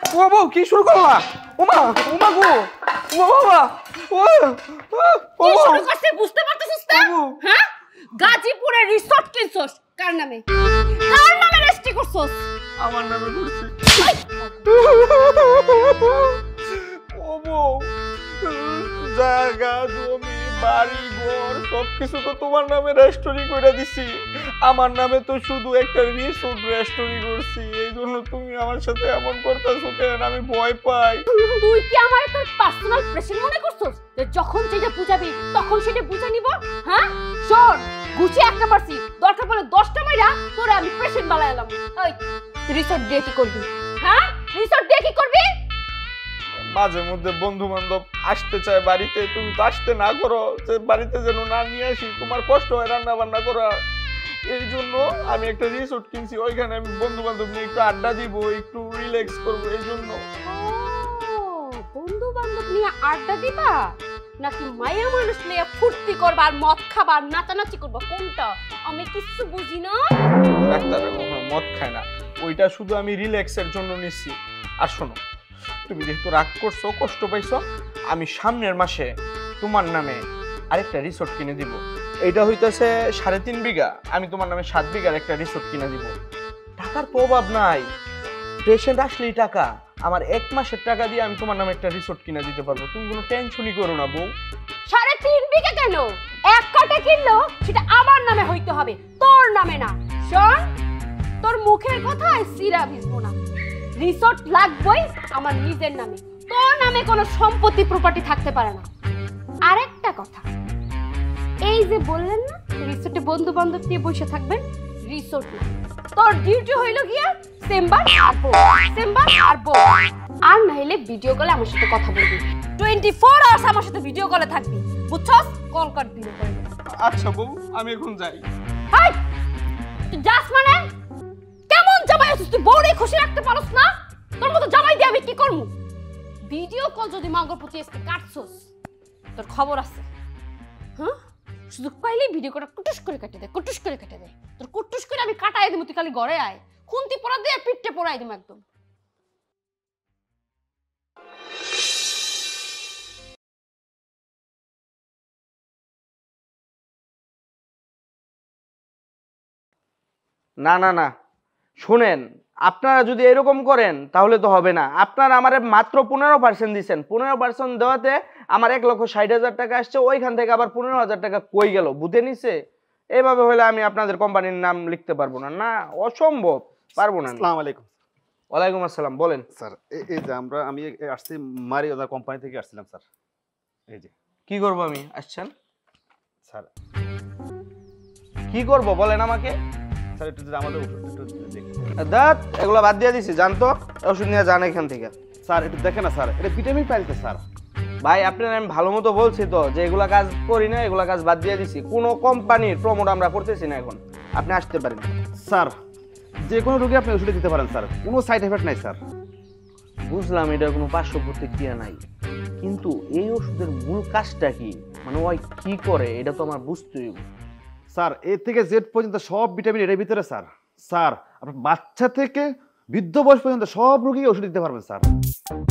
ও বউ কি শুরু করলা? ওমা ওমা গো ও বাবা ও কি শুরু করছে বুঝতে পারতেছিস না? হ্যাঁ, গাজীপুরে রিসর্ট কিনছস কার নামে? কার নামে রেজিস্ট্রি করছস? আমার নামে করছি। ও বউ, জায়গা জমি বাড়ি ঘর সবকিছু তো তোমার নামে রেজিস্ট্রি করে দিছি, আমার নামে তো শুধু একটা রিসোর্ট রেজিস্ট্রি করছি। এই জন্য তুমি আমার সাথে এমন করতেছো কেন? আমি ভয় পাই। তুই কি আমার তোর পার্সোনাল পেশেন্ট মনে করছস যে যখন যেটা বুঝাবি তখন সেটা বুঝা নিব? হ্যাঁ শোন, গুছিয়ে একটা পারছি, দরকার পড়লে 10টা মাইরা তোরে আমি পেশেন্ট বানাইলাম। ওই রিসর্ট দিয়ে কি করবি? হ্যাঁ, রিসর্ট দিয়ে কি করবি? মাঝে মধ্যে বন্ধু বান্ধব আসতে চায় বাড়িতে, তুমি তো আসতে না করো, যে বাড়িতে যেন না নিয়ে আসি, তোমার কষ্ট হয় রান্না বান্না করা। এই জন্য আমি একটা রিসোর্ট কিনছি, ওইখানে আমি বন্ধু বান্ধব নিয়ে একটু আড্ডা দিব, একটু রিল্যাক্স করবো। এই জন্য বন্ধু বান্ধব নিয়ে আড্ডা দিবা নাকি মায়া মানুষ নিয়ে ফুর্তি করবা আর মদ খাবা আর নাচানাচি করবা? কোনটা? আমি কিছু বুঝি না। ডাক্তার কখনো মদ খায় না, ওইটা শুধু আমি রিল্যাক্সের জন্য নিচ্ছি। আর শোনো, তুমি যেহেতু রাগ করছো, কষ্ট পাইছো, আমি সামনের মাসে তোমার নামে আরেকটা রিসোর্ট কিনে দিব। এইটা হইতেছে 3.5 বিঘা, আমি তোমার নামে 7 বিঘার একটা রিসোর্ট কিনে দিব। টাকার তো অভাব নাই, পেশেন্ট আসলেই টাকা। আমার 1 মাসের টাকা দিয়ে আমি তোমার নামে একটা রিসোর্ট কিনে দিতে পারবো, তুমি কোনো টেনশনই করো না বউ। 3.5 বিঘা কেন? 1 কাঠা কিনলো সেটা আমার নামে হইতে হবে, তোর নামে না। শোন, তোর মুখের কথায় সিরা ভিজবো না। রিসর্ট লাগবেই আমার নিজের নামে, তোর নামে কোনো সম্পত্তি প্রপার্টি থাকতে পারে না। আরেকটা কথা, এই যে বললেন না রিসর্টে বন্ধু বান্ধব নিয়ে বসে থাকবেন, রিসর্ট না, তোর ডিউটি হইল গিয়া চেম্বার আর বউ, চেম্বার আর বউ। আর নাইলে ভিডিও কলে আমার সাথে কথা বলবি, 24 আওয়ার্স আমার সাথে ভিডিও কলে থাকবি, বুঝছস? কল কাট দিলে করে। আচ্ছা বউ, আমি এখন যাই। হাই, তুই যাস মানে? কেমন জামাই আছিস তুই? বউরে খুশি রাখতে পারস না? তোর মতো জামাই দিয়ে আমি কি করবো? ভিডিও কল যদি মাঙ্গর প্রতি এসে কাটছস, তোর খবর আছে। হ্যাঁ, শুধু পাইলেই ভিডিও কলটা কুটুস করে কেটে দে, কুটুস করে কেটে দে। তোর কুটুস করে আমি কাটাই দিব, তুই খালি ঘরে আয়, খুন্তি পড়া দিয়ে পিঠে পড়াই দিব একদম। না না না, শুনেন, আপনারা যদি এরকম করেন তাহলে তো হবে না। আপনারা আমার মাত্র 15% দিচ্ছেন, 15% দেওয়াতে আমার 1,60,000 টাকা আসছে, ওইখান থেকে আবার 15,000 টাকা কই গেল বুঝে নিছে। এইভাবে হলে আমি আপনাদের কোম্পানির নাম লিখতে পারবো না, না অসম্ভব, পারবো না। আসসালামু আলাইকুম। ওয়ালাইকুম আসসালাম, বলেন স্যার এই যে আমি আসছি মারি ওদের কোম্পানি থেকে আসছিলাম স্যার। এই যে কি করবো আমি? আসছেন স্যার, কি করব বলেন আমাকে। স্যার একটু যদি আমাদের ওষুধ একটু দেখুন। দাঁত এগুলো বাদ দিয়ে দিছি, জানতো ওষুধ নিয়ে যান এখান থেকে। স্যার একটু দেখেন না স্যার, এটা ভিটামিন পাইছে স্যার। ভাই আপনার আমি ভালো মতো বলছি তো যে এগুলা কাজ করি না, এগুলা কাজ বাদ দিয়ে দিছি। কোনো কোম্পানির প্রমোট আমরা করতেছি না এখন, আপনি আসতে পারেন। স্যার যে কোনো রোগী আপনি ওষুধ দিতে পারেন স্যার, কোনো সাইড এফেক্ট নাই স্যার। বুঝলাম এটা কোনো পার্শ্ব প্রতিক্রিয়া নাই, কিন্তু এই ওষুধের মূল কাজটা কি, মানে ওই কি করে এটা তো আমার বুঝতেই হবে। স্যার এ থেকে জেড পর্যন্ত সব ভিটামিন এর ভিতরে স্যার। স্যার আপনার বাচ্চা থেকে বৃদ্ধ বয়স পর্যন্ত সব রোগী ওষুধ দিতে পারবেন স্যার।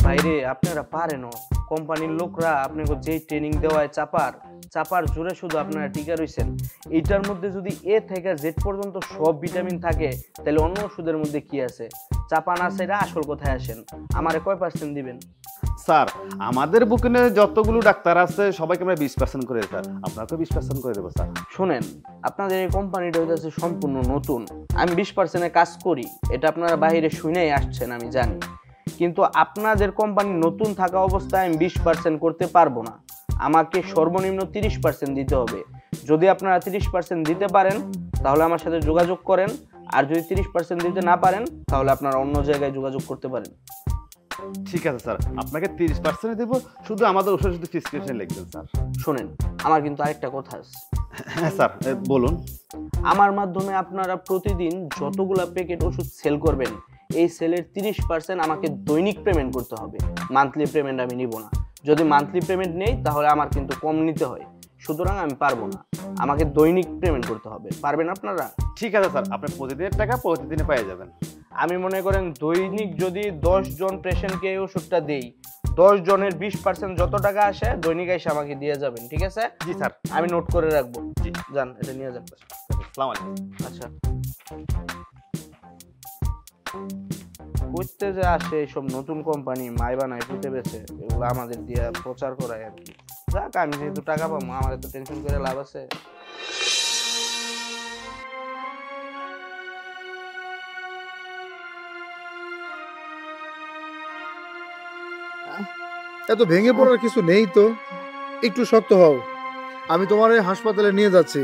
বাইরে আপনারা পারেনও, কোম্পানির লোকরা আপনাকে যেই ট্রেনিং দেওয়ায় চাপার জোরে শুধু আপনারা টিকা রয়েছেন। এইটার মধ্যে যদি এ থেকে জেড পর্যন্ত সব ভিটামিন থাকে তাহলে অন্য ওষুধের মধ্যে কি আছে? চাপা না সেটা আসল কথায় আসেন, আমারে কয় % দিবেন? স্যার আমাদের বুকিনে যতগুলো ডাক্তার আছে সবাইকে আমরা 20% করে স্যার, আপনাকে 20% করে দেবো স্যার। শোনেন, আপনাদের এই কোম্পানিটা হচ্ছে সম্পূর্ণ নতুন, আমি 20% কাজ করি, এটা আপনারা বাইরে শুনেই আসছেন আমি জানি, কিন্তু আপনাদের কোম্পানি নতুন থাকা অবস্থায় আমি 20% করতে পারবো না, আমাকে সর্বনিম্ন 30% দিতে হবে। যদি আপনারা 30% দিতে পারেন তাহলে আমার সাথে যোগাযোগ করেন, আর যদি 30% দিতে না পারেন তাহলে আপনারা অন্য জায়গায় যোগাযোগ করতে পারেন। ঠিক আছে স্যার, আপনাকে 30% দেবো, শুধু আমাদের ওষুধ শুধু প্রেসক্রিপশন লিখবেন স্যার। শোনেন, আমার কিন্তু আরেকটা কথা আছে। হ্যাঁ স্যার বলুন। আমার মাধ্যমে আপনারা প্রতিদিন যতগুলা প্যাকেট ওষুধ সেল করবেন, এই সেলের 30% আমাকে দৈনিক পেমেন্ট করতে হবে, মান্থলি পেমেন্ট আমি নিব না। যদি মান্থলি পেমেন্ট নেই তাহলে আমার কিন্তু কম নিতে হয়, সুতরাং আমি পারবো না, আমাকে দৈনিক পেমেন্ট করতে হবে। পারবেন আপনারা? ঠিক আছে স্যার, আপনি প্রতিদিনের টাকা প্রতিদিনে পেয়ে যাবেন। আমি মনে করেন দৈনিক যদি 10 জন পেশেন্টকে এই ওষুধটা দেই, 10 জনের 20% যত টাকা আসে দৈনিক এসে আমাকে দিয়ে যাবেন, ঠিক আছে? জি স্যার। আমি নোট করে রাখবো। জি যান, এটা নিয়ে যান। আসসালামু আলাইকুম। আচ্ছা, করতে যে আসে এইসব নতুন কোম্পানি মাই বানায় পুঁতে বেছে, এগুলো আমাদের দিয়ে প্রচার করায় আর কি। যাক, আমি যেহেতু টাকা পাবো আমার তো টেনশন করে লাভ আছে। এত ভেঙে পড়ার কিছু নেই তো, একটু শক্ত হও। আমি তোমার এই হাসপাতালে নিয়ে যাচ্ছি।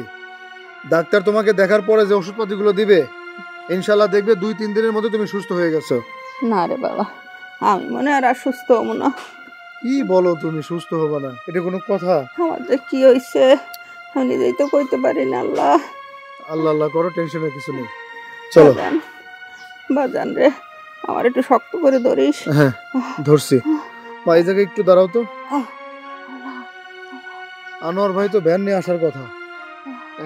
ডাক্তার তোমাকে দেখার পরে যে ওষুধপাতিগুলো দিবে, ইনশাল্লাহ দেখবে 2-3 দিনের মধ্যে তুমি সুস্থ হয়ে গেছো। না রে বাবা, আমি মনে আর সুস্থ হবো না। কি বলো তুমি সুস্থ হবে না? এটা কোনো কথা? আমার যে কি হয়েছে আমি নিজেই তো কইতে পারি না। আল্লাহ আল্লাহ আল্লাহ করো, টেনশনের কিছু নেই। চলো। বাজান রে, আমার একটু শক্ত করে ধরিস। হ্যাঁ ধরছি। মা এই জায়গায় একটু দাঁড়াও তো। আনোয়ার ভাই তো ভ্যান নিয়ে আসার কথা,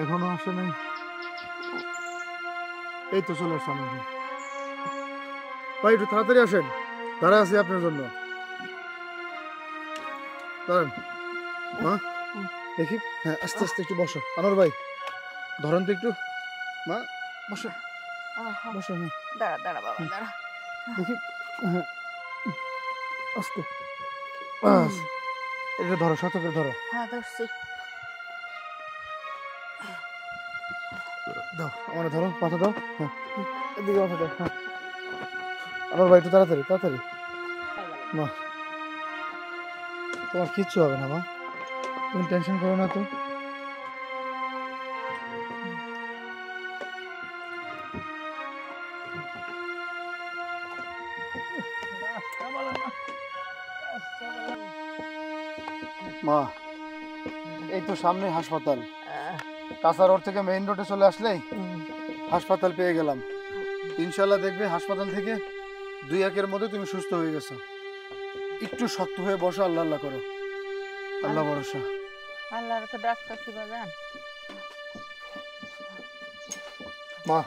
এখনো আসে নাই। এই তো চলে আসছে আনোয়ার ভাই। ভাই একটু তাড়াতাড়ি আসেন, দাঁড়া আছি আপনার জন্য। দাঁড়ান মা, দেখি। হ্যাঁ আস্তে আস্তে একটু বসো। আনোয়ার ভাই ধরেন তো একটু। মা বসো বসো। হ্যাঁ দাঁড়া দাঁড়া বাবা, দাঁড়া দেখি। হ্যাঁ আস্তে। বাস, এটা ধরো, শত করে ধরো। হ্যাঁ ধরছি। দাও আমার ধরো, মাথা দাও। হ্যাঁ এদিকে মাথা দাও। হ্যাঁ আমার ভাই একটু তাড়াতাড়ি তাড়াতাড়ি। মা তোমার কিচ্ছু হবে না মা, তুমি টেনশন করো না তো। মা এই তো সামনে হাসপাতাল, কাঁচা রোড থেকে মেইন রোডে চলে আসলেই হাসপাতাল পেয়ে গেলাম। ইনশাল্লাহ দেখবে হাসপাতাল থেকে 2-1 মধ্যে তুমি সুস্থ হয়ে গেছো। একটু শক্ত হয়ে বসো, আল্লাহ আল্লাহ করো, আল্লাহ ভরসা। আল্লাহর তো ডাক্তারছি বাজান। মা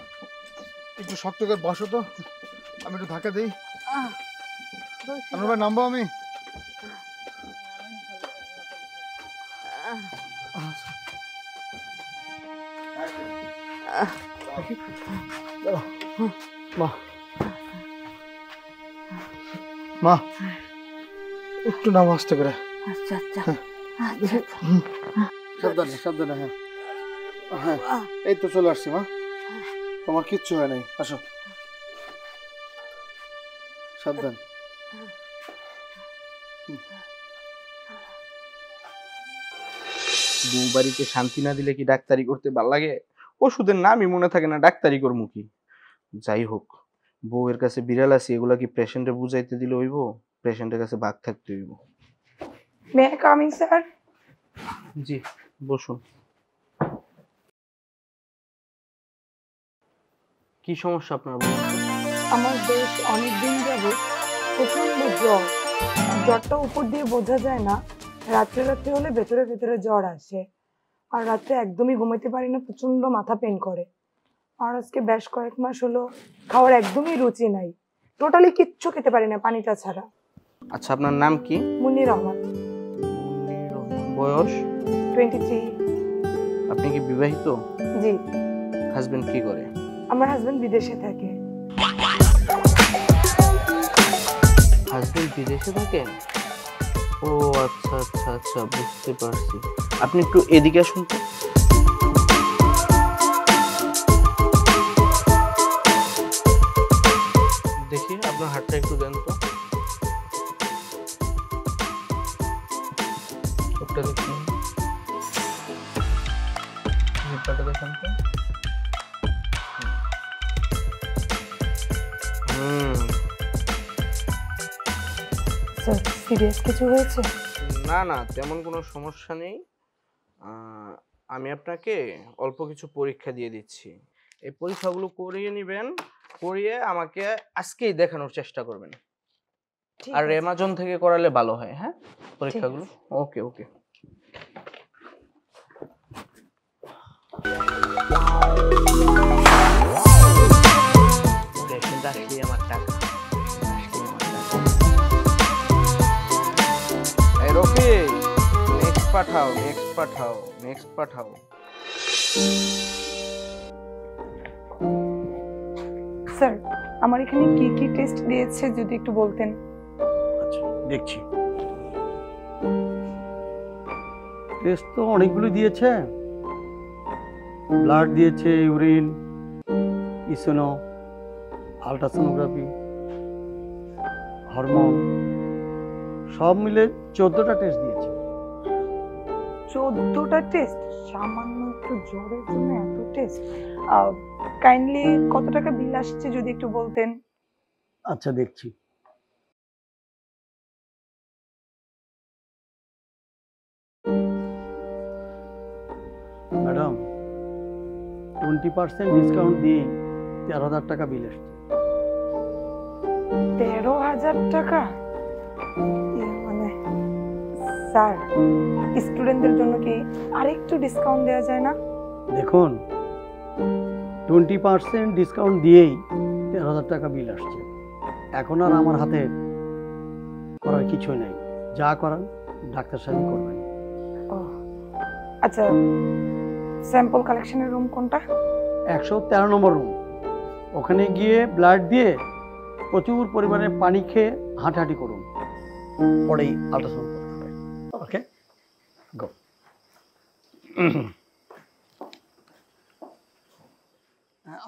একটু শক্ত করে বসো তো, আমি একটু ধাক্কা দিই। আমার ভাই নামবো আমি। মা মা একটু নাম আসতে করে। আচ্ছা আচ্ছা আচ্ছা। সাবধানে সাবধানে। হ্যাঁ হ্যাঁ এই তো চলে আসছি মা, তোমার কিচ্ছু হয় নাই, আসো সাবধান। বউ বাড়িতে শান্তি না দিলে কি ডাক্তারি করতে ভাল লাগে? ওষুধের নামই মনে থাকে না, ডাক্তারি করবো কি? যাই হোক, বউয়ের কাছে বিড়াল আছে, এগুলা কি পেশেন্টে বুঝাইতে দিলে হইব? পেশেন্টের কাছে বাঘ থাকতে হইব। মে কামিং স্যার? জি বসুন। কি সমস্যা আপনার বলুন? আমার বেশ অনেকদিন যাবত প্রচন্ড জ্বর। জ্বরটা উপর দিয়ে বোঝা যায় না, রাত্রে রাত্রে হলে ভেতরে ভেতরে জ্বর আসে, আর রাত্রে একদমই ঘুমাইতে পারি না, প্রচন্ড মাথা পেন করে। আর আজকে বেশ কয়েক মাস হলো খাওয়ার একদমই রুচি নাই, টোটালি কিচ্ছু খেতে পারি না পানিটা ছাড়া। আচ্ছা, আপনার নাম কি? মুন্নির রহমান। বয়স? 23। আপনি কি বিবাহিত? জি। হাজবেন্ড কি করে? আমার হাজবেন্ড বিদেশে থাকে। হাজবেন্ড বিদেশে থাকেন? ও আচ্ছা আচ্ছা আচ্ছা, বুঝতে পারছি। আপনি একটু এদিকে আসুন তো। দেখি আপনার হাতটা একটু দেন তো। চোখটা দেখি, জিহ্বাটা দেখান তো। স্যার সিরিয়াস কিছু হয়েছে? না না, তেমন কোনো সমস্যা নেই। আমি আপনাকে অল্প কিছু পরীক্ষা দিয়ে দিচ্ছি, এই পরীক্ষাগুলো করিয়ে নেবেন, করিয়ে আমাকে আজকেই দেখানোর চেষ্টা করবেন। আর অ্যামাজন থেকে করালে ভালো হয়। হ্যাঁ, পরীক্ষাগুলো। ওকে ওকে। পেশেন্ট আসলে রফিক, নেক্সট পাঠাও, নেক্সট পাঠাও, নেক্সট পাঠাও। স্যার আমার এখানে কি কি টেস্ট দিয়েছে যদি একটু বলতেন। আচ্ছা দেখছি। টেস্ট তো অনেকগুলো দিয়েছে, ব্লাড দিয়েছে, ইউরিন, ইসোনো, আলট্রাসোনোগ্রাফি, হরমোন, সব মিলে 14টা টেস্ট দিয়েছে। 14টা টেস্ট? সামান্য একটু জ্বরের জন্য এত টেস্ট? কাইন্ডলি কত টাকা বিল আসছে যদি একটু বলতেন। আচ্ছা দেখছি। ম্যাডাম 20% ডিসকাউন্ট দিয়ে 13,000 টাকা বিল আসছে। 13,000 টাকা? মানে স্যার স্টুডেন্টদের জন্য কি আরেকটু ডিসকাউন্ট দেওয়া যায় না? দেখুন 20% ডিসকাউন্ট দিয়েই 13,000 টাকা বিল আসছে। এখন আর আমার হাতে করার কিছুই নেই, যা করার ডাক্তার সাহেব করবেন। ও আচ্ছা, স্যাম্পল কালেকশনের রুম কোনটা? 113 নম্বর রুম। ওখানে গিয়ে ব্লাড দিয়ে প্রচুর পরিমাণে পানি খেয়ে হাঁটাহাঁটি করুন, পরেই আল্ট্রাসাউন্ড করতে হবে। ওকে গো।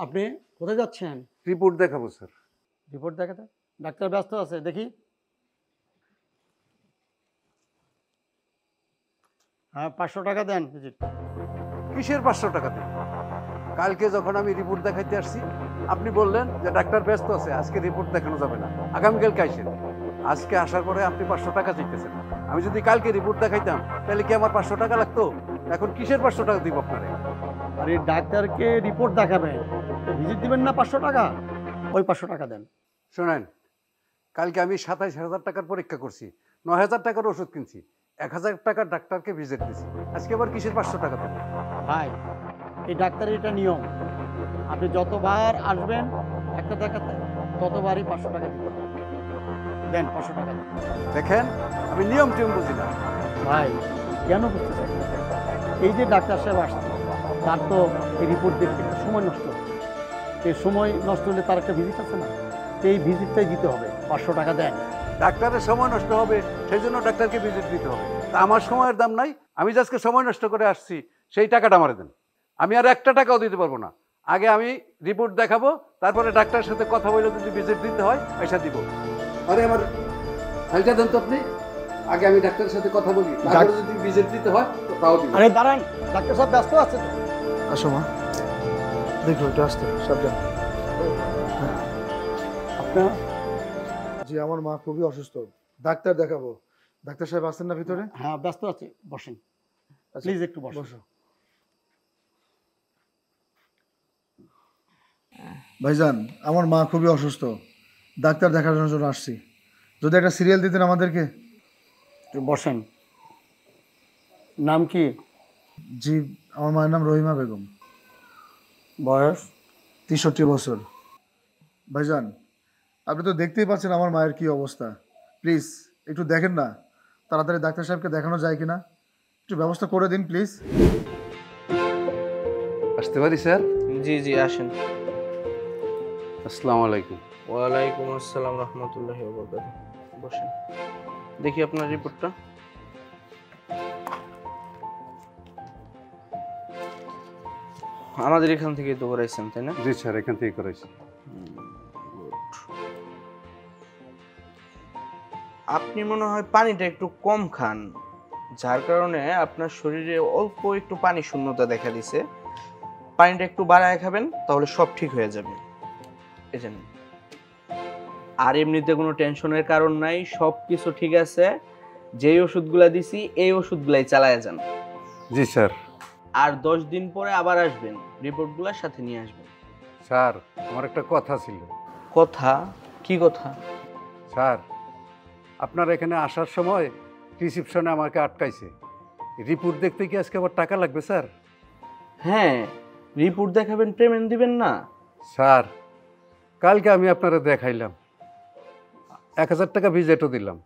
আপনি কোথায় যাচ্ছেন? রিপোর্ট দেখাবো স্যার। রিপোর্ট দেখাতে? ডাক্তার ব্যস্ত আছে, দেখি। হ্যাঁ 500 টাকা দেন ভিজিট। কিসের 500 টাকা দেন? কালকে যখন আমি রিপোর্ট দেখাইতে আসছি আপনি বললেন যে ডাক্তার ব্যস্ত আছে, আজকে রিপোর্ট দেখানো যাবে না, আগামীকালকে আইসেন। আজকে আসার পরে আপনি 500 টাকা চাইতেছেন। আমি যদি কালকে রিপোর্ট দেখাইতাম তাহলে কি আমার 500 টাকা লাগতো? এখন কিসের 500 টাকা দিব আপনারে? আরে ডাক্তারকে রিপোর্ট দেখাবেন, ভিজিট দিবেন না 500 টাকা? ওই 500 টাকা দেন। শোনেন, কালকে আমি 27,000 টাকার পরীক্ষা করছি, 9,000 টাকার ওষুধ কিনছি, 1,000 টাকার ডাক্তারকে ভিজিট দিছি। আজকে আবার কিসের 500 টাকা দেবো? ভাই এই ডাক্তারের এটা নিয়ম, আপনি যতবার আসবেন একটা দেখাতে ততবারই 500 টাকা দিতে হবে। দেন 500 টাকা দেন। দেখেন আমি নিয়ম টিয়ম বুঝি না। ভাই কেন বুঝতে চাই? এই যে ডাক্তার সাহেব আসছে, তার তো এই রিপোর্ট দেখতে একটা সময় নষ্ট হচ্ছে। এই সময় নষ্ট হলে তার একটা ভিজিট আছে না, এই ভিজিটটাই দিতে হবে। 500 টাকা দেন। ডাক্তারের সময় নষ্ট হবে সেই জন্য ডাক্তারকে ভিজিট দিতে হবে? তা আমার সময়ের দাম নাই? আমি যে আজকে সময় নষ্ট করে আসছি সেই টাকাটা আমারে দেন। আমি আর একটা টাকাও দিতে পারবো না। আগে আমি রিপোর্ট দেখাবো, তারপরে ডাক্তারের সাথে কথা বলে যদি ভিজিট দিতে হয় পয়সা দিব। আরে আমার ফাইলটা দেন তো আপনি। আগে আমি ডাক্তারের সাথে কথা বলি, তারপরে যদি ভিজিট দিতে হয় তো তাও দিব। আরে দাঁড়ান, ডাক্তার সাহেব ব্যস্ত আছে তো। আসো মা, দেখো একটু আসতে সাবধান। আপনার? জি আমার মা খুবই অসুস্থ, ডাক্তার দেখাবো। ডাক্তার সাহেব আসছেন না ভিতরে? হ্যাঁ ব্যস্ত আছে, বসেন প্লিজ, একটু বসো। ভাইজান আমার মা খুবই অসুস্থ, ডাক্তার দেখানোর জন্য আসছি। যদি একটা সিরিয়াল দিতেন আমাদেরকে। একটু বসেন। নাম কি? জি আমার মায়ের নাম রহিমা বেগম। বয়স? 63 বছর। ভাইজান আপনি তো দেখতেই পাচ্ছেন আমার মায়ের কি অবস্থা, প্লিজ একটু দেখেন না তাড়াতাড়ি ডাক্তার সাহেবকে দেখানো যায় কিনা, একটু ব্যবস্থা করে দিন প্লিজ। আসতে পারি স্যার? জি জি আসেন। আসসালামু আলাইকুম। ওয়ালাইকুম আসসালাম রহমতুল্লাহি ওয়া বারাকাতুহু। বসেন, দেখি আপনার রিপোর্টটা। আমাদের এখান থেকে তো করাইছেন তাই না? জি স্যার, এখান থেকে করাইছি। আপনি মনে হয় পানিটা একটু কম খান, যার কারণে আপনার শরীরে অল্প একটু পানি শূন্যতা দেখা দিছে। পানিটা একটু বাড়ায় খাবেন, তাহলে সব ঠিক হয়ে যাবে। এই জন্য আর এমনিতে কোনো টেনশনের কারণ নাই, সব কিছু ঠিক আছে। যেই ওষুধগুলা দিছি এই ওষুধগুলাই চালায় যান। জি স্যার। আর 10 দিন পরে আবার আসবেন, রিপোর্টগুলোর সাথে নিয়ে আসবেন। স্যার আমার একটা কথা ছিল। কথা? কি কথা? স্যার আপনার এখানে আসার সময় রিসিপশনে আমাকে আটকাইছে। রিপোর্ট দেখতে কি আজকে আবার টাকা লাগবে স্যার? হ্যাঁ, রিপোর্ট দেখাবেন, পেমেন্ট দিবেন না? স্যার কালকে আমি আপনারা দেখাইলাম, 1,000 টাকা ভিজিটও দিলাম,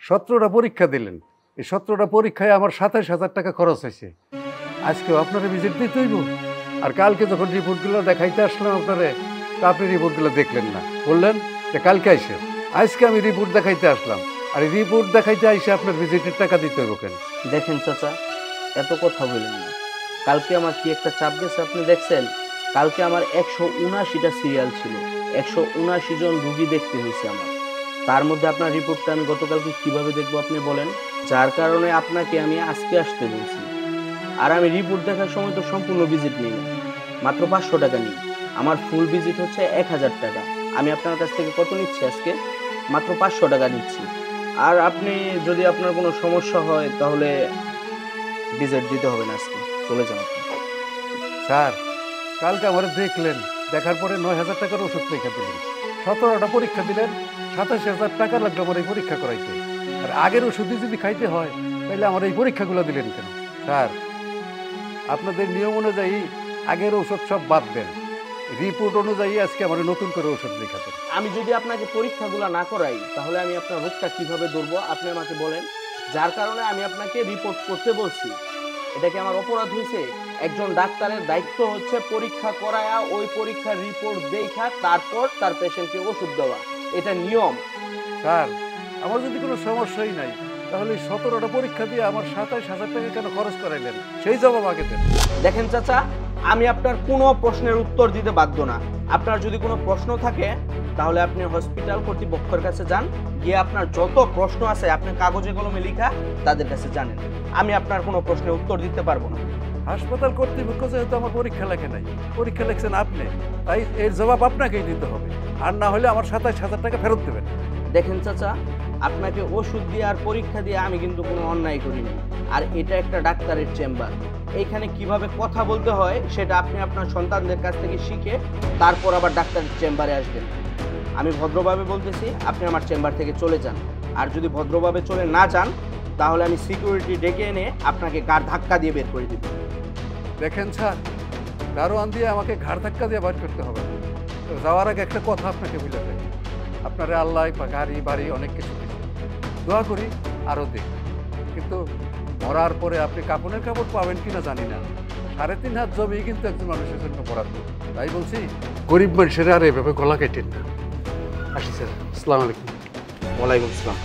17টা পরীক্ষা দিলেন, এই 17টা পরীক্ষায় আমার 27,000 টাকা খরচ হয়েছে। আজকেও আপনারা ভিজিট দিতে হইব। আর কালকে যখন রিপোর্টগুলো দেখাইতে আসলাম আপনারে, তা আপনি রিপোর্টগুলো দেখলেন না, বললেন যে কালকে আইসে। আজকে আমি রিপোর্ট দেখাইতে আসলাম, আর এই রিপোর্ট দেখাইতে আইসে আপনার ভিজিটের টাকা দিতে হইব কেন? দেখেন চাচা, এত কথা বলেন না। কালকে আমার কি একটা চাপ গেছে আপনি দেখছেন? কালকে আমার 179টা সিরিয়াল ছিল, 179 জন রুগী দেখতে হয়েছে আমার। তার মধ্যে আপনার রিপোর্টটা আমি গতকালকে কিভাবে দেখবো আপনি বলেন? যার কারণে আপনাকে আমি আজকে আসতে বলছি। আর আমি রিপোর্ট দেখার সময় তো সম্পূর্ণ ভিজিট নিই না, মাত্র 500 টাকা নিই। আমার ফুল ভিজিট হচ্ছে 1000 টাকা। আমি আপনার কাছ থেকে কত নিচ্ছি আজকে? মাত্র 500 টাকা নিচ্ছি। আর আপনি যদি আপনার কোনো সমস্যা হয় তাহলে ভিজিট দিতে হবে না, আজকে চলে যান আপনি। স্যার, কালকে আমার দেখলেন, দেখার পরে 9,000 টাকার ওষুধ লেখা দিলেন, 17টা পরীক্ষা দিলেন, 27,000 টাকা লাগলো আমার এই পরীক্ষা করাইতে। আর আগের ওষুধই যদি খাইতে হয় তাহলে আমার এই পরীক্ষাগুলো দিলেন কেন? স্যার, আপনাদের নিয়ম অনুযায়ী আগের ওষুধ সব বাদ দেন, রিপোর্ট অনুযায়ী আজকে আমার নতুন করে ওষুধ লেখাতেন। আমি যদি আপনাকে পরীক্ষাগুলো না করাই তাহলে আমি আপনার রোগটা কিভাবে ধরবো আপনি আমাকে বলেন? যার কারণে আমি আপনাকে রিপোর্ট করতে বলছি। এটা কি আমার অপরাধ হয়েছে? একজন ডাক্তারের দায়িত্ব হচ্ছে পরীক্ষা করায়া ওই পরীক্ষার রিপোর্ট দেখা তারপর তার পেশেন্টকে ওষুধ দেওয়া, এটা নিয়ম। স্যার, আমার যদি কোনো সমস্যাই নাই তাহলে 17টা পরীক্ষা দিয়ে আমার 27,000 টাকা কেন খরচ করাইলেন? সেই জবাব আগে দেন। দেখেন চাচা, আমি আপনার কোনো প্রশ্নের উত্তর দিতে বাধ্য না। আপনার যদি কোনো প্রশ্ন থাকে তাহলে আপনি হসপিটাল কর্তৃপক্ষের কাছে যান, গিয়ে আপনার যত প্রশ্ন আছে আপনি কাগজে কলমে লেখা তাদের কাছে জানেন। আমি আপনার কোনো প্রশ্নের উত্তর দিতে পারবো না। হাসপাতাল কর্তৃপক্ষ যেহেতু আমার পরীক্ষা লেখে নাই, পরীক্ষা লেখছেন আপনি, তাই এর জবাব আপনাকেই দিতে হবে। আর না হলে আমার 27,000 টাকা ফেরত দেবেন। দেখেন চাচা, আপনাকে ওষুধ দিয়ে আর পরীক্ষা দিয়ে আমি কিন্তু কোনো অন্যায় করিনি। আর এটা একটা ডাক্তারের চেম্বার, এইখানে কিভাবে কথা বলতে হয় সেটা আপনি আপনার সন্তানদের কাছ থেকে শিখে তারপর আবার ডাক্তারের চেম্বারে আসবেন। আমি ভদ্রভাবে বলতেছি, আপনি আমার চেম্বার থেকে চলে যান। আর যদি ভদ্রভাবে চলে না যান তাহলে আমি সিকিউরিটি ডেকে এনে আপনাকে ঘাড় ধাক্কা দিয়ে বের করে দিব। দেখেন স্যার, দারোয়ান দিয়ে আমাকে ঘাড় ধাক্কা দিয়ে বার করতে হবে না। তো যাওয়ার আগে একটা কথা আপনাকে বলে থাকি, আপনারা আল্লাহ বা গাড়ি বাড়ি অনেক কিছু দিচ্ছে, দোয়া করি আরও দিন। কিন্তু মরার পরে আপনি কাপড়ের কাপড় পাবেন কিনা জানি না। 3.5 হাত জমি কিন্তু একজন মানুষের জন্য বরাদ্দ। তাই বলছি, গরিব মানুষের আর এভাবে গলা কেটেন না। আসি স্যার, আসসালামু আলাইকুম। ওয়ালাইকুম আসসালাম।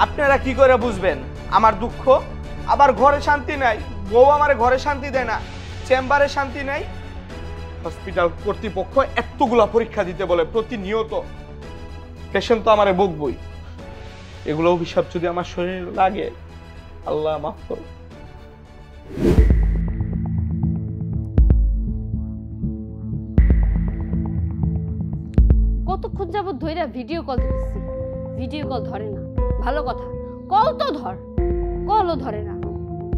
আপনারা কি করে বুঝবেন আমার দুঃখ? আবার ঘরে শান্তি নাই, বউ আমার ঘরে শান্তি দেয় না, চেম্বারে শান্তি নাই। হসপিটাল কর্তৃপক্ষ এতগুলা পরীক্ষা দিতে বলে প্রতিনিয়ত, পেশেন্ট তো আমারে বকবই। এগুলো অভিশাপ যদি আমার শরীরে লাগে, আল্লাহ মাফ করো। কতক্ষণ যাবত ধইরা ভিডিও কল দিতেছি, ভিডিও কল ধরে না। ভালো কথা, কল তো ধর, কলও ধরে না।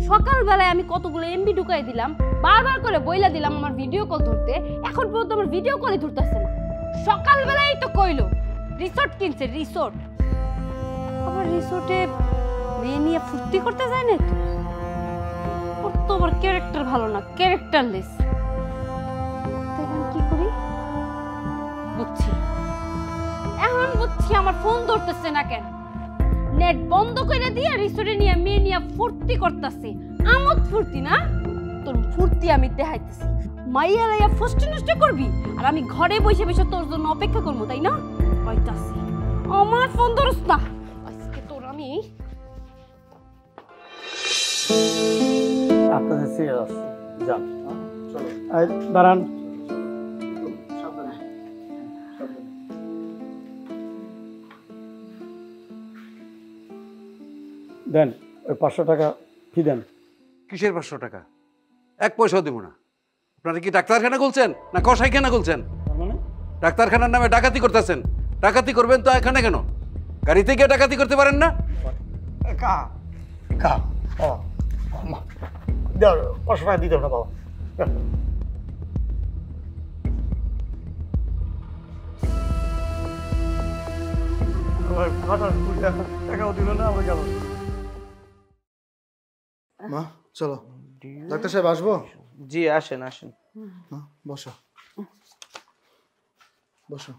সকালবেলায় আমি কতগুলো এমবি ঢুকাই দিলাম, বারবার করে বইলা দিলাম আমার ভিডিও কল ধরতে, এখন পর্যন্ত আমার ভিডিও কলই ধরতেছে না। সকালবেলায় তো কইলো রিসোর্ট কিনছে, রিসোর্ট। আবার রিসোর্টে মেয়ে নিয়ে ফুর্তি করতে যায় না তো? ওর তো আমার ক্যারেক্টার ভালো না, ক্যারেক্টারলেস। এখন কি করি বুঝছি, এখন বুঝছি আমার ফোন ধরতেছে না কেন। নেট বন্ধ করে দিয়ে রিসোর্টে নিয়ে মেয়ে নিয়ে ফুর্তি করতেছে। আমোদ ফুর্তি না, তোর ফুর্তি আমি দেখাইতেছি। মাইয়া লাইয়া ফুষ্টি নষ্ট করবি আর আমি ঘরে বসে বসে তোর জন্য অপেক্ষা করবো, তাই না? হইতাছি, আমার ফোন ধরস না আজকে তোর আমি। আপনাদের সিরিয়াল আসছে, যান। এই, দাঁড়ান। দেন ওই 500 টাকা ফি দেন। কিসের 500 টাকা? 1 পয়সাও দেবো না। আপনারা কি ডাক্তারখানা খুলছেন না কসাইখানা খুলছেন? মানে ডাক্তারখানার নামে ডাকাতি করতেছেন। ডাকাতি করবেন তো এখানে কেন? গাড়িতে গিয়ে ডাকাতি করতে পারেন না? কা কা ও মা দাও 500 টাকা দিতে না বাবা। আমার খাটার টাকাও দিল না, আমরা গেল। মা চলো, ডাক্তার সাহেব আসবো? জি আসেন আসেন। বসো বসো।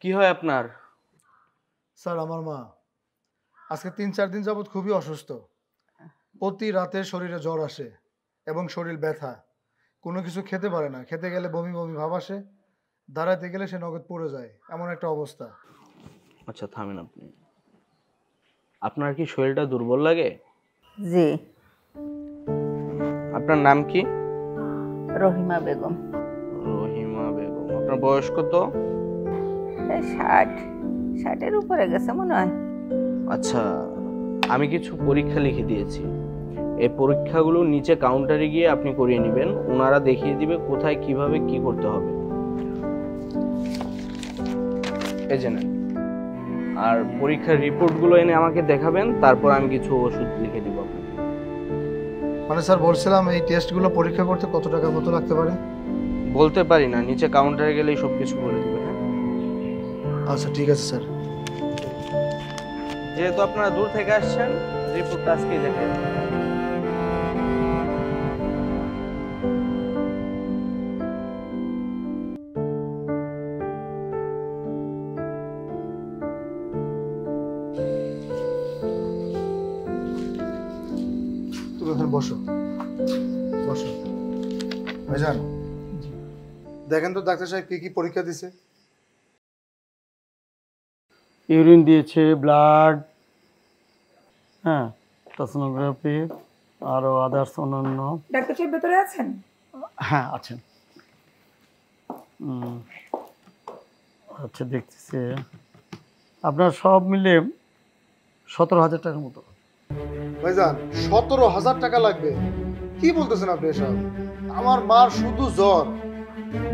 কি হয় আপনার? স্যার আমার মা আজকে 3-4 দিন যাবৎ খুবই অসুস্থ। প্রতি রাতে শরীরে জ্বর আসে এবং শরীর ব্যথা, কোনো কিছু খেতে পারে না, খেতে গেলে বমি বমি ভাব আসে, দাঁড়াতে গেলে সে নগদ পড়ে যায়, এমন একটা অবস্থা। আচ্ছা থামেন আপনি। আপনার কি শরীরটা দুর্বল লাগে? জি। আপনার নাম কি? রহিমা বেগম। রহিমা বেগম। আপনার বয়স কত? 60-60-এর উপরে গেছে মনে হয়। আচ্ছা, আমি কিছু পরীক্ষা লিখে দিয়েছি। এই পরীক্ষাগুলো নিচে কাউন্টারে গিয়ে আপনি করিয়ে নেবেন, ওনারা দেখিয়ে দিবে কোথায় কিভাবে কি করতে হবে। এই যে নেন। আর পরীক্ষার রিপোর্টগুলো এনে আমাকে দেখাবেন, তারপর আমি কিছু ওষুধ লিখে দিব আপনাকে। মানে স্যার বলছিলাম এই টেস্টগুলো পরীক্ষা করতে কত টাকা মতো লাগতে পারে? বলতে পারি না, নিচে কাউন্টারে গেলেই সব কিছু বলে দিবে। আচ্ছা ঠিক আছে স্যার। যেহেতু আপনারা দূর থেকে আসছেন, রিপোর্টটা আজকেই দেখাই দেবেন। তুমি এখন বসো বসো। ভাইজান দেখেন তো ডাক্তার সাহেব কি কি পরীক্ষা দিছে। ইউরিন দিয়েছে, ব্লাড, হ্যাঁ, সোনোগ্রাফি, আরও আদার্স অন্যান্য। ডাক্তার সাহেব ভেতরে আছেন? হ্যাঁ আছেন। আচ্ছা দেখতেছি আপনার সব মিলে 17,000 টাকার মতো। ভাইজান 17,000 টাকা লাগবে? কি বলতেছেন আপনি এসব? আমার মার শুধু জ্বর,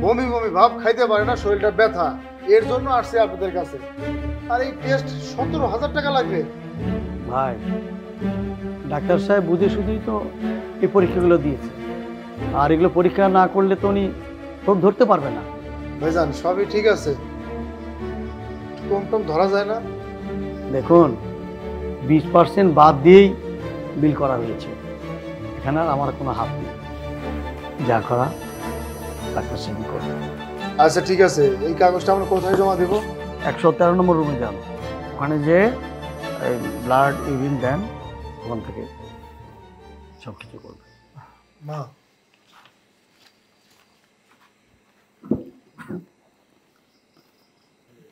বমি বমি ভাব, খাইতে পারে না, শরীরটা ব্যথা, এর জন্য আসছে আপনাদের কাছে। আর এই টেস্ট 17,000 টাকা লাগবে? ভাই ডাক্তার সাহেব বুঝে শুধুই তো এই পরীক্ষাগুলো দিয়েছে, আর এগুলো পরীক্ষা না করলে তো উনি রোগ ধরতে পারবে না। ভাইজান সবই ঠিক আছে, কম টম ধরা যায় না? দেখুন 20% বাদ দিয়েই বিল করা হয়েছে, এখানে আর আমার কোনো হাত নেই, যা করা ডাক্তার সাহেব করবে। আচ্ছা ঠিক আছে, এই কাগজটা আমরা কোথায় জমা দেবো? 113 নম্বর রুমে যান, ওখানে যে ব্লাড ইউরিন দেন, ওখান থেকে সব কিছু করবে। মা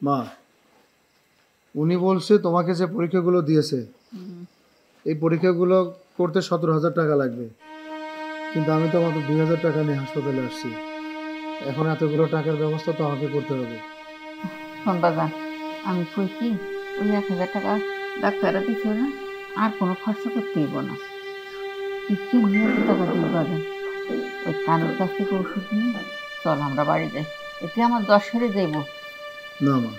মা উনি বলছে তোমাকে যে পরীক্ষাগুলো দিয়েছে এই পরীক্ষাগুলো করতে 17,000 টাকা লাগবে, কিন্তু আমি তো মাত্র 2,000 টাকা নিয়ে হাসপাতালে আসছি, এখন এতগুলো টাকার ব্যবস্থা তো আমাকে করতে হবে। শোন বাজান, আমি কই কি ওই 1,000 টাকা ডাক্তাররা দিচ্ছ না, আর কোনো খরচা করতে হইব না। তুই কি নিয়ে টাকা দিবি বাজান? ওই কানুর কাছ থেকে ওষুধ নিয়ে চল আমরা বাড়ি যাই, এতে আমার 10 সেরে যাইব। না মা,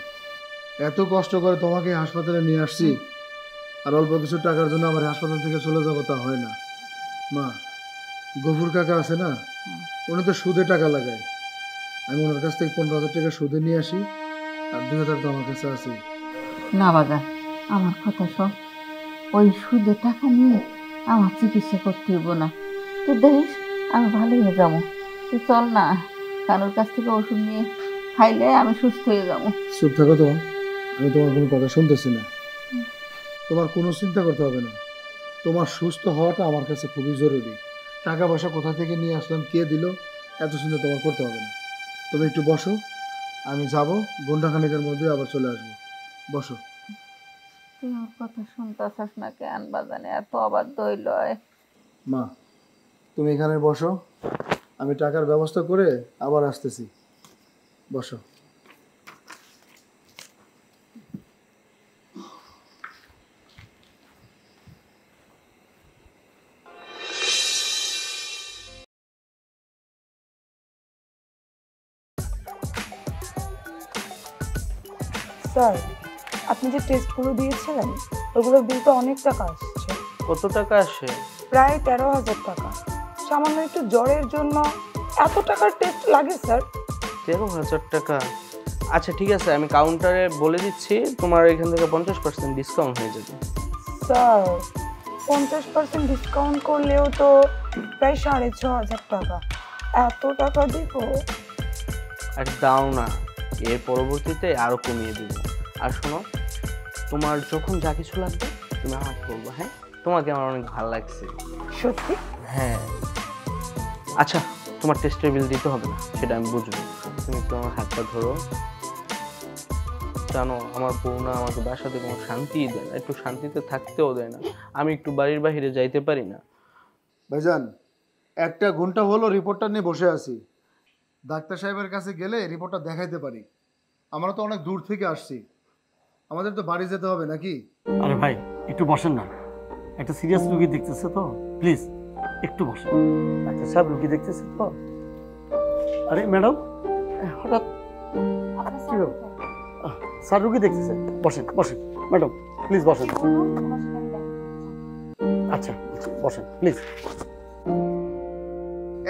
এত কষ্ট করে তোমাকে হাসপাতালে নিয়ে আসছি, আর অল্প কিছু টাকার জন্য আমার হাসপাতাল থেকে চলে যাবো তা হয় না। মা গফুর কাকা আছে না, উনি তো সুদে টাকা লাগায়, আমি ওনার কাছ থেকে 15,000 টাকা সুদে নিয়ে আসি, আর 2,000 তো আমার কাছে আছে। না বাজান, আমার কথা শোন, ওই সুদের টাকা নিয়ে আমার চিকিৎসা করতে হইব না। তুই দেখিস আমি ভালো হয়ে যাবো, তুই চল না, কানুর কাছ থেকে ওষুধ নিয়ে খাইলে আমি সুস্থ হয়ে যাবো। চুপ থাকো তো, আমি তোমার কোনো কথা শুনতেছি না। তোমার কোনো চিন্তা করতে হবে না, তোমার সুস্থ হওয়াটা আমার কাছে খুবই জরুরি। টাকা পয়সা কোথা থেকে নিয়ে আসলাম, কে দিল, এত চিন্তা তোমার করতে হবে না। তুমি একটু বসো, আমি যাব, ঘন্টাখানেকের মধ্যে আবার চলে আসবো। বসো। তুই আমার কথা শুনতেছাস না কেন বাজানে? এত অবাধ্য হইল। মা তুমি এখানে বসো, আমি টাকার ব্যবস্থা করে আবার আসতেছি। বসো। স্যার আপনি যে টেস্টগুলো দিয়েছিলেন ওগুলোর বিল তো অনেক টাকা আসছে। কত টাকা আসে? প্রায় 13,000 টাকা। সামান্য একটু জ্বরের জন্য এত টাকার টেস্ট লাগে স্যার? 13,000 টাকা? আচ্ছা ঠিক আছে, আমি কাউন্টারে বলে দিচ্ছি, তোমার এখান থেকে 50% ডিসকাউন্ট হয়ে যাবে। স্যার 50% ডিসকাউন্ট করলেও তো প্রায় 6,500 টাকা, এত টাকা দিব? আর দাও না, এর পরবর্তীতে আরো কমিয়ে দিব। আর শোনো, তোমার যখন যা কিছু লাগবে তুমি আমাকে বলবো, হ্যাঁ? তোমাকে আমার অনেক ভালো লাগছে। সত্যি? হ্যাঁ। আচ্ছা, তোমার টেস্টের বিল দিতে হবে না, সেটা আমি বুঝবো। তুমি একটু আমার হাতটা ধরো। জানো, আমার বউ না আমাকে বাসাতে কোনো শান্তিই দেয় না, একটু শান্তিতে থাকতেও দেয় না। আমি একটু বাড়ির বাইরে যাইতে পারি না। ভাইজান, 1 ঘন্টা হলো রিপোর্টটা নিয়ে বসে আছি। ডাক্তার সাহেবের কাছে গেলে রিপোর্টটা দেখাইতে পারি। আমরা তো অনেক দূর থেকে আসছি, আমাদের তো বাড়ি যেতে হবে নাকি? আরে ভাই, একটু বসেন না, একটা সিরিয়াস রুগী দেখতেছে তো, প্লিজ একটু বসেন। ডাক্তার সাহেব রুগী দেখতেছে তো। আরে ম্যাডাম, হঠাৎ কি হলো? স্যার রুগী দেখতেছে, বসেন বসেন ম্যাডাম, প্লিজ বসেন। আচ্ছা বসেন প্লিজ।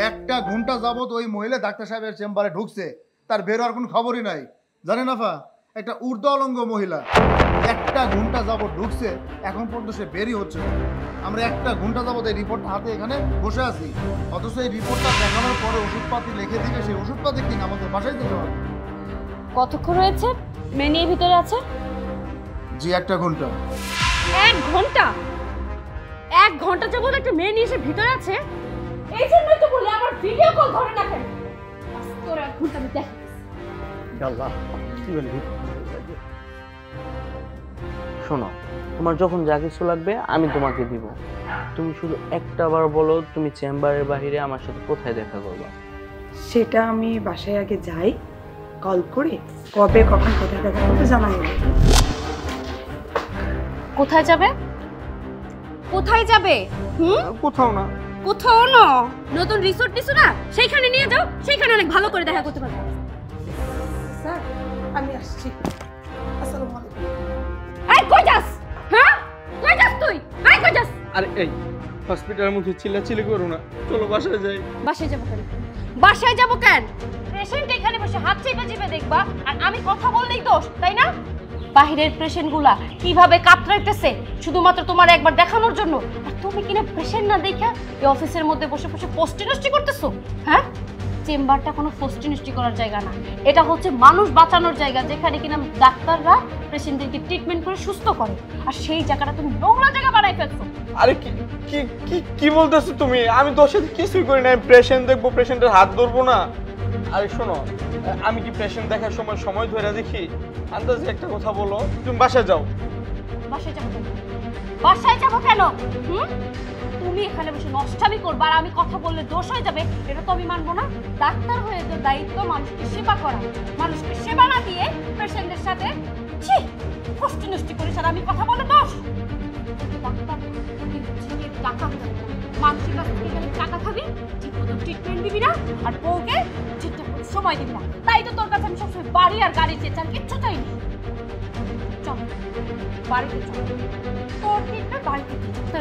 1 ঘন্টা যাবত ওই মহিলা ডাক্তার সাহেবের চেম্বারে ঢুকছে, তার বের হওয়ার কোনো খবরই নাই। জানেন আফা, একটা ঊর্ধ্ব অলঙ্গ মহিলা 1 ঘন্টা যাবত ঢুকছে, এখন পর্যন্ত সে বেরই হচ্ছে না। আমরা 1 ঘন্টা যাবত এই রিপোর্টটা হাতে এখানে বসে আছি, অথচ এই রিপোর্টটা দেখানোর পরে ওষুধপাতি লিখে দিবে, সেই ওষুধপাতি কিনে আমাদের বাসায় যেতে হবে। কতক্ষণ হয়েছে মেয়ে নিয়ে ভিতরে আছে? জি 1 ঘন্টা। 1 ঘন্টা? 1 ঘন্টা যাবত একটা মেয়ে নিয়ে এসে ভিতরে আছে? এই জন্যই তো বলি আমার ভিডিও কল ধরে না কেন? তোর 1 ঘন্টা আমি দেখ। আল্লাহ, কি বলি? শোনো, তোমার যখন যা কিছু লাগবে আমি তোমাকে দিব। তুমি শুধু একটা বার বলো তুমি চেম্বারের বাইরে আমার সাথে কোথায় দেখা করবে। সেটা আমি বাসায় আগে যাই, কল করে কবে কখন কোথায় দেখা করতে জানাই। কোথায় যাবে? কোথায় যাবে? কোথাও না। কোথাও না? নতুন রিসোর্ট দিছো না, সেইখানে নিয়ে যাও, সেইখানে অনেক ভালো করে দেখা করতে পারবে। স্যার, আমি আসছি। আসসালামু আলাইকুম। এই কই যাস? হ্যাঁ, কই যাস তুই? এই কই যাস? আরে এই হসপিটালের মধ্যে চিল্লাচিল্লি করো না, চলো বাসায় যাই। বাসায় যাবো কেন? বাসায় যাবো কেন? পেশেন্ট এখানে বসে হাত চেপে চেপে দেখবা, আর আমি কথা বললেই দোষ, তাই না? বাহিরের পেশেন্টগুলা কিভাবে কাতরাইতেছে শুধুমাত্র তোমার একবার দেখানোর জন্য, আর তুমি কিনা পেশেন্ট না দেখা এই অফিসের মধ্যে বসে বসে পোস্টি নষ্টি করতেছো। হ্যাঁ, চেম্বারটা কোনো পোস্টি নষ্টি করার জায়গা না, এটা হচ্ছে মানুষ বাঁচানোর জায়গা, যেখানে কিনা ডাক্তাররা পেশেন্টদেরকে ট্রিটমেন্ট করে সুস্থ করে, আর সেই জায়গাটা তুমি নোংরা জায়গা বানাই ফেলছো। আরে কি কি কি কি বলতেছো তুমি? আমি তোর সাথে কিছুই করি না, পেশেন্ট দেখবো, পেশেন্টের হাত ধরবো না। আরে শোনো, আমি কি পেশেন্ট দেখার সময় ধরে দেখি? আন্দাজে একটা কথা বলো, তুমি বাসায় যাও। বাসায় যাবো কেন? বাসায় যাবো কেন? তুমি এখানে বসে নষ্টামি করবা আর আমি কথা বললে দোষ হয়ে যাবে, এটা তো আমি মানবো না। ডাক্তার হয়ে তো দায়িত্ব মানুষকে সেবা করা, মানুষকে সেবা না দিয়ে পেশেন্টের সাথে ছি কষ্ট নষ্টি করিস আর আমি কথা বলে দোষ। ডাক্তার টাকা মানুষের কাছ থেকে গেলে টাকা খাবি, ঠিক মতো ট্রিটমেন্ট দিবি না, আর বউকে ঠিকঠাক করে সময় দিবি না। তাই তো তোর কাছে আমি সবসময় বাড়ি আর গাড়ি চেয়ে চান, কিচ্ছু চাইনি। চল বাড়িতে চল, তোর ট্রিটমেন্ট বাড়িতে।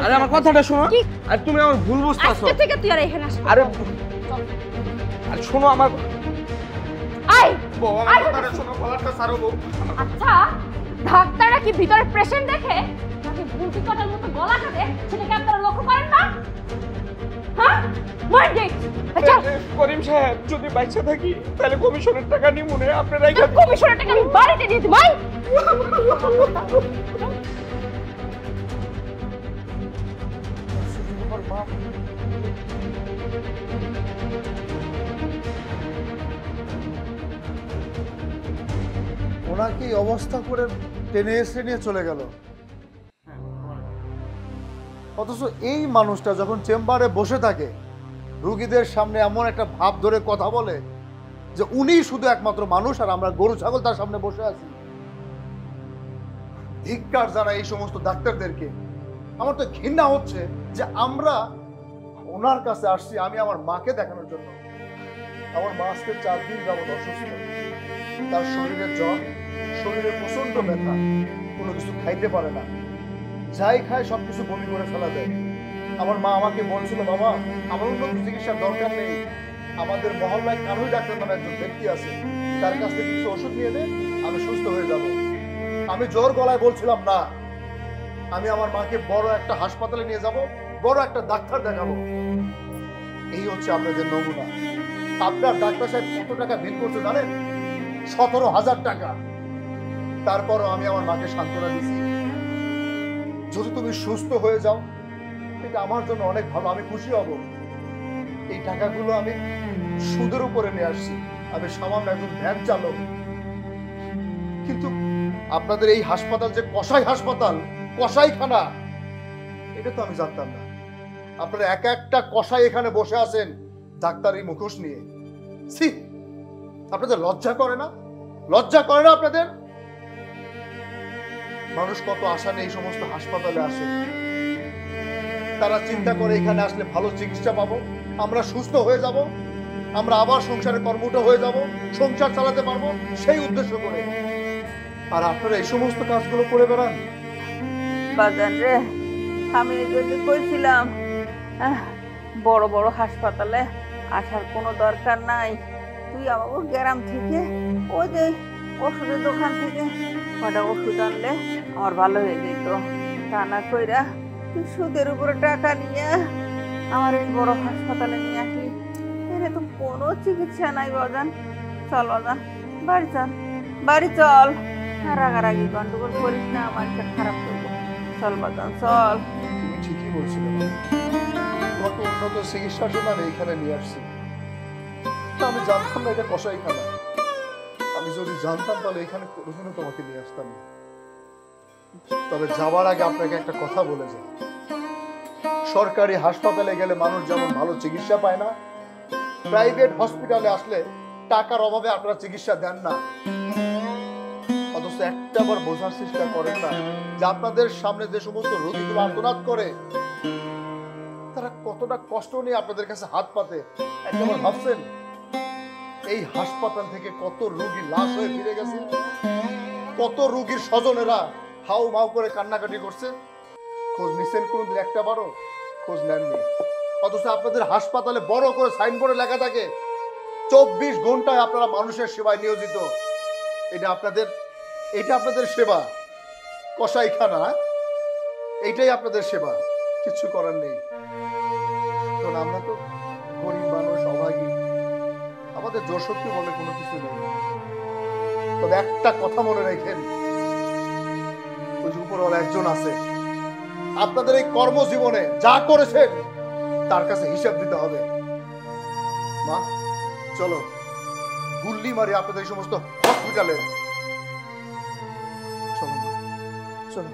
আরে আমার কথাটা শোনো, আর তুমি আমার ভুল বুঝতাছো। আজকে থেকে তুই আর এখানে আসবি। আরে আরে শোনো আমার, আয় বউ আমার কথাটা শোনো, গলাটা ছাড়ো বউ। আচ্ছা, ডাক্তাররা কি ভিতরে পেশেন্ট দেখে নাকি বুটি কাটার মতো গলা কাটে, সেটাকে আপনারা লক্ষ্য করেন না? হ্যাঁ, মাইন্ডে আচ্ছা করিম সাহেব, যদি বাচ্চা থাকি তাহলে কমিশনের টাকা নিই মনে আপনারা কমিশনের টাকা আমি বাড়িতে দিয়ে দিই। ভাই ওনাকে এই অবস্থা করে টেনে এসে নিয়ে চলে গেল, অথচ এই মানুষটা যখন চেম্বারে বসে থাকে রুগীদের সামনে এমন একটা ভাব ধরে কথা বলে যে উনি শুধু একমাত্র মানুষ আর আমরা গরু ছাগল তার সামনে বসে আছি। ধিক্কার জানাই এই সমস্ত ডাক্তারদেরকে। আমার তো ঘৃণা হচ্ছে যে আমরা ওনার কাছে আসছি আমি আমার মাকে দেখানোর জন্য। আমার মা আজকে 4 দিন যাবত অসুস্থ, তার শরীরে জ্বর, শরীরে প্রচন্ড ব্যথা, কোনো কিছু খাইতে পারে না, যাই খায় সবকিছু বমি করে ফেলা দেয়। আমার মা আমাকে বলছিল, বাবা আমার উন্নত চিকিৎসার দরকার নেই, আমাদের মহল্লায় কানুই ডাক্তার নামে একজন ব্যক্তি আছে, তার কাছ থেকে কিছু ওষুধ নিয়ে দে, আমি সুস্থ হয়ে যাব। আমি জোর গলায় বলছিলাম না, আমি আমার মাকে বড় একটা হাসপাতালে নিয়ে যাব, বড় একটা ডাক্তার দেখাবো। এই হচ্ছে আপনাদের নমুনা। আপনার ডাক্তার সাহেব কত টাকা বিল করছে জানেন? 17,000 টাকা। তারপরও আমি আমার মাকে সান্ত্বনা দিছি, যদি তুমি সুস্থ হয়ে যাও এটা আমার জন্য অনেক ভালো, আমি খুশি হব। এই টাকাগুলো আমি সুদের উপরে নিয়ে আসছি, আমি সামান্য একজন ভ্যান চালক। কিন্তু আপনাদের এই হাসপাতাল যে কসাই হাসপাতাল, কসাইখানা, এটা তো আমি জানতাম না। আপনারা এক একটা কসাই এখানে বসে আছেন ডাক্তারি মুখোশ নিয়ে। ছি, আপনাদের লজ্জা করে না? লজ্জা করে না আপনাদের? মানুষ কত আশা নিয়ে এই সমস্ত হাসপাতালে আসে, তারা চিন্তা করে এখানে আসলে ভালো চিকিৎসা পাবো, আমরা সুস্থ হয়ে যাব, আমরা আবার সংসারে কর্মঠ হয়ে যাব, সংসার চালাতে পারবো, সেই উদ্দেশ্য করে। আর আপনারা এই সমস্ত কাজগুলো করে বেড়ান। বাজান রে, আমি এই জন্য কইছিলাম বড় বড় হাসপাতালে আসার কোনো দরকার নাই। তুই আমার গ্রাম থেকে ওই যে ওষুধের দোকান থেকে কটা ওষুধ আনলে আমার ভালো হয়ে যেত। তা না কইরা তুই সুদের উপরে টাকা নিয়ে আমার এই বড় হাসপাতালে নিয়ে আসলি। এর তো কোনো চিকিৎসা নাই বাজান। চল বাজান, বাড়ি চল, বাড়ি চল। রাগারাগি গন্ডগোল করিস না, আমার খারাপ করবো। চল বাজান চল। তুমি ঠিকই বলছিলে, তোমাকে উন্নত চিকিৎসার জন্য আমি এখানে নিয়ে আসছি। আমি জানতাম না এটা কসাইখানা, আমি যদি জানতাম তাহলে এখানে কোনোদিনও তোমাকে নিয়ে আসতাম না। তবে যাওয়ার আগে আপনাকে একটা কথা বলে যাই, সরকারি হাসপাতালে গেলে মানুষ যেমন ভালো চিকিৎসা পায় না, প্রাইভেট হসপিটালে আসলে টাকার অভাবে আপনারা চিকিৎসা দেন না। অথচ একটা বার বোঝার চেষ্টা করেন না যে আপনাদের সামনে যে সমস্ত রোগীগুলো আর্তনাদ করে তারা কতটা কষ্ট নিয়ে আপনাদের কাছে হাত পাতে। একবার ভাবছেন এই হাসপাতাল থেকে কত রোগী লাশ হয়ে ফিরে গেছে, কত রোগীর স্বজনেরা হাউ মাউ করে কান্নাকাটি করছে? খোঁজ নিছেন কোনদিন? একটা বারও খোঁজ নেননি। অথচ আপনাদের হাসপাতালে বড় করে সাইনবোর্ডে লেখা থাকে 24 ঘন্টায় আপনারা মানুষের সেবায় নিয়োজিত। এটা আপনাদের সেবা, কসাইখানা, এইটাই আপনাদের সেবা, কিছু করার নেই। কারণ আমরা তো গরিব মানুষ, অভাগী, আমাদের জোর শক্তি বলে কোনো কিছু নেই। তবে একটা কথা মনে রাখেন, ওই উপরওয়ালা একজন আছে, আপনাদের এই কর্মজীবনে যা করেছেন তার কাছে হিসাব দিতে হবে। মা চলো, গুল্লি মারি আপনাদের এই সমস্ত হসপিটালে চলো, চলো।